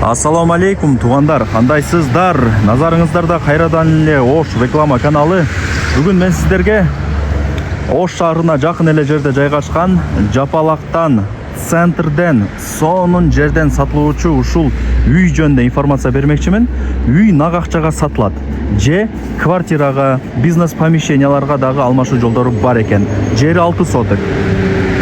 Ассаламу алейкум, туғандар, қандайсыздар? Назарыңыздарда қайрадан эле Ош реклама каналы. Бүгін мен сіздерге Ош шаарына жақын эле жерде жайгашкан Жапалактан, центрден, сонун жерден сатылуучу ушул үй жөнүндө информация бермекчимин. Үй нак акчага сатылат. Же квартирага, бизнес помещенияларга дагы алмашуу жолдору бар экен. Жери 6 соток.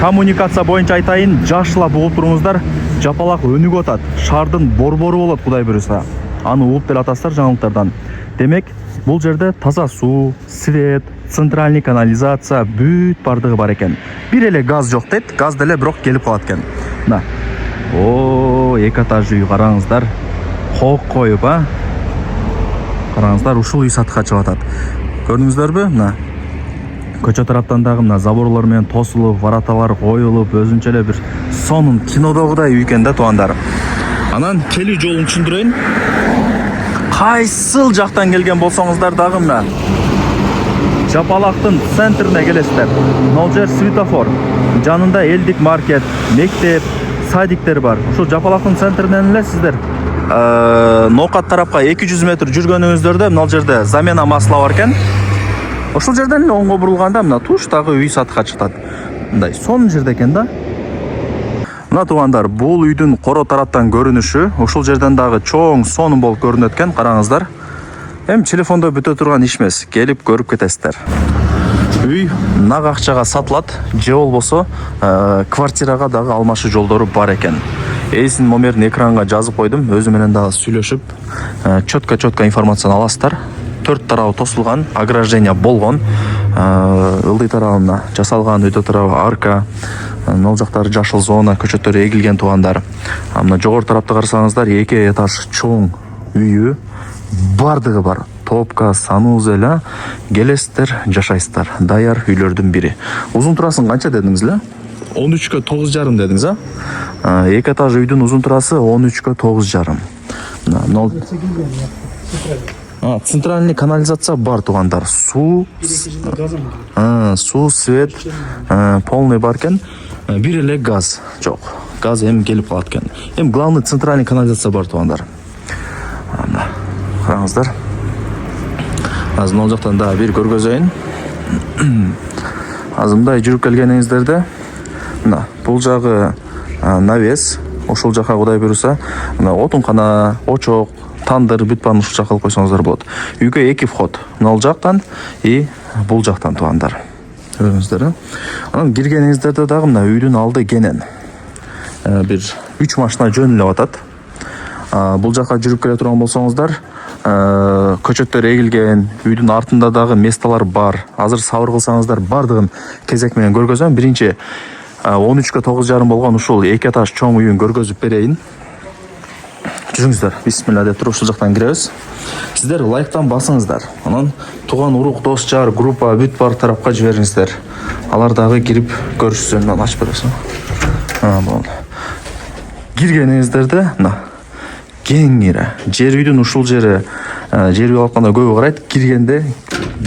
Коммуникация боюнча айтайын, жашылап угуп туруңуздар. Жапалак өнүгүп атат. Шаардын борбору болот, Кудай буюрса. Аны угуп деле атасыздар жаңылыктардан. Демек, бул жерде таза суу, свет, центральный канализация бүт бардыгы бар экен. Бир эле газ жок дейт, газ деле бирок келип калат экен. Мына. Эки этаж үй караңыздар. Хок коюп, Караңыздар, ушул үй сатыкка чыгып атат. Көрдүңүздөрбү? Мына. Көчө тараптан дагы мына заборлор менен тосулуп, вараталар коюлуп, өзүнчө эле бир сонун кинодогудай үй экен да, туугандар. Анан келүү жолун түшүндүрөйүн. Кайсыл жактан келген болсоңуздар дагы мына Жапалактын центрине келесиздер. Мына жер светофор. Жанында элдик маркет, мектеп, садиктер бар. Ушул Жапалактын центринен эле сиздер Ноокат тарапка 200 метр жүргөнүңүздөрдө мына жерде замена масла бар экен. Ошол жерден эле оңго бурулганда мына туштагы үй сатыкка чыгат. Мындай сонун жерде экен да. Мына туугандар, бул үйдүн коро тараптан көрүнүшү ушул жерден дагы чоң сонун болуп көрүнөт экен. Караңыздар. Эми телефондо бүтө турган иш эмес, келип көрүп кетесиздер. Үй нак акчага сатылат, же болбосо квартирага дагы алмашуу жолдору бар экен. Эсин номерин экранга жазып койдум, өзү менен дагы сүйлөшүп, чөткө информацияны аласыздар. 4 тарабы тосулган, ограждение болгон, ылдый тарабына жасалган, өтө тарабы арка, нол жактары жашыл зона, көчөттөрү эгилген туугандар. Мына жогору тарапты карасаңыздар, 2 этаж чоң үйү бардыгы бар. Топка, санузел, келесиздер, жашайсыздар. Даяр үйлөрдүн бири. Узун турасын канча дедиңиз эле? 13-кө 9,5 дедиңиз, 2 этаж үйдүн узун турасы 13-кө 9,5. Центральный канализация бар туугандар. Суу, свет полный бар экен. Бир эле газ жок. Газ эми келип калат экен. Эми главный центральный канализация бар туугандар. Караңыздар. Азыр мына жактан да бир көргөзөйүн. Азыр мындай жүрүп келгениңиздерде, мына бул жагы навес, ошол жака Кудай буюрса, мына отункана, очок, тандыр, бүт баарын ушул жака алып койсоңуздар болот. Үйгө 2 вход. Мына жактан и бул жактан туугандар. Көрдүңүздөр. Анан киргениңиздерде дагы мына үйдүн алды кенен. Бир 3 машина жөнүлүп атат. Бул жака жүрүп келе турган болсоңуздар, көчөттөр эгилген, үйдүн артында дагы месталар бар. Азыр сабыр кылсаңыздар бардыгын кезек менен көргөзөм. Биринчи 13-кө 9,5 болгон ушул 2 этаж чоң үйүн көргөзүп берейин. Жүрүңүздөр, бисмилла деп туруп ушул жактан киребиз. Сиздер лайктан басыңыздар. Анан туган урук, дос, жар, группа бүт бар тарапка жибериңиздер. Алар дагы кирип көрүшсүн. Мына ачып бересиң. Болду. Киргениңиздерде мына кеңири. Жер үйдүн ушул жери, жер үй алганда көбү карайт. Киргенде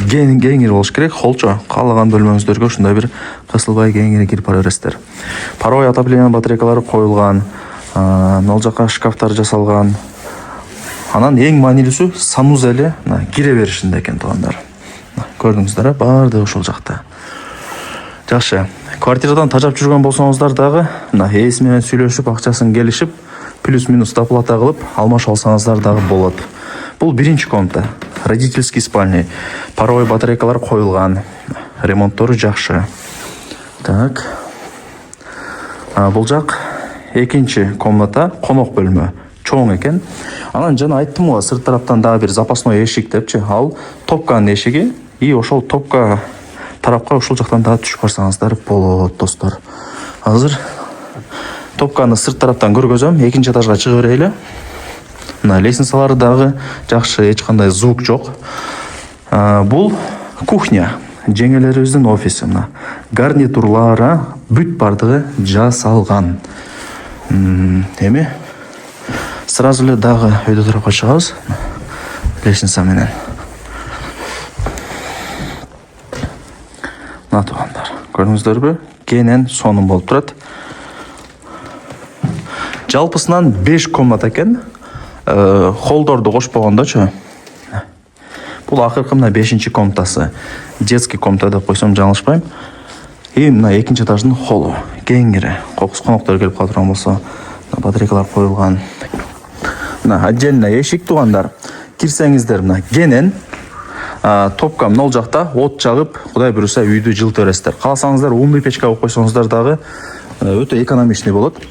кеңири болуш керек. Холчо каалаган бөлмөңүздөргө ушундай бир кысылбай кеңири кирип бара бересиздер. Паровой отопление батарейкалары коюлган. Нол жака шкафтар жасалган. Анан эң маанилүүсү санузеле кире беришинде экен туугандар. Көрдүңүздөр, баардыгы ушул жакта. Жакшы. Квартирадан тажап жүргөн болсоңуздар дагы мына ээси менен сүйлөшүп, акчасын келишип, плюс-минус доплата кылып алмашып алсаңыздар дагы болот. Бул биринчи комната. Родительский спальня. Паровой батарейкалар коюлган. Ремонттору жакшы. Так. Бул жак экинчи комната, конок бөлмө. Чоң экен. Анан жана айттым го, сырт тараптан дагы бир запасной эшик депчи. Ал топканын эшиги. И ошол топка тарапка ушул жактан дагы түшүп барсаңыздар болот, достор. Азыр топканы сырт тараптан көргөзөм. Экинчи этажга чыгып берели. Мына лестницалары дагы жакшы, эч кандай звук жок. Бул кухня. Жеңелерибиздин офиси. Мына гарнитурлары бүт бардыгы жасалган. Эми сразу эле дагы өйдө тарапка чыгабыз. Лестница менен. Мына туугандар, көрдүңүздөрбү? Кенен сонун болуп турат. Жалпысынан 5 комната экен. холдорду кошпогондочу. Бул акыркы мына 5-чи комнатасы. Детский комната деп койсом жаңылышпайм. И мына 2-чи этаждын холлу. Кеңири. Коноктор келип кала турган болсо, батарейкалар коюлган. Мына отдельно эшик тугандар. Кирсеңиздер мына кенен топка мына жакта от жагып, Кудай буюрса үйдү жылытып бересиздер. Кааласаңыздар умный печка коюп койсоңуздар дагы өтө экономичный болот.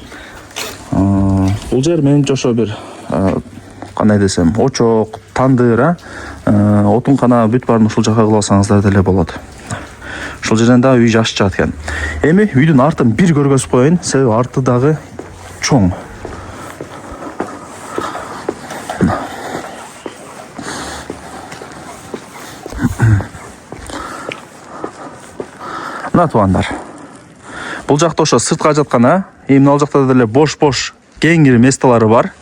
Бул жер менимче ошо бир кандай десем, очок, тандыр, отун кана бүт баарын ушул жака кылып алсаңыздар деле болот. Ушул жерден дагы үй жакшы чыгат экен. Эми үйдүн артын бир көргөзүп коеюн, себеби арты дагы чоң. Мына туугандар. Бул жакта ошо сыртка жаткан, мына жакта деле бош кеңири месталары бар.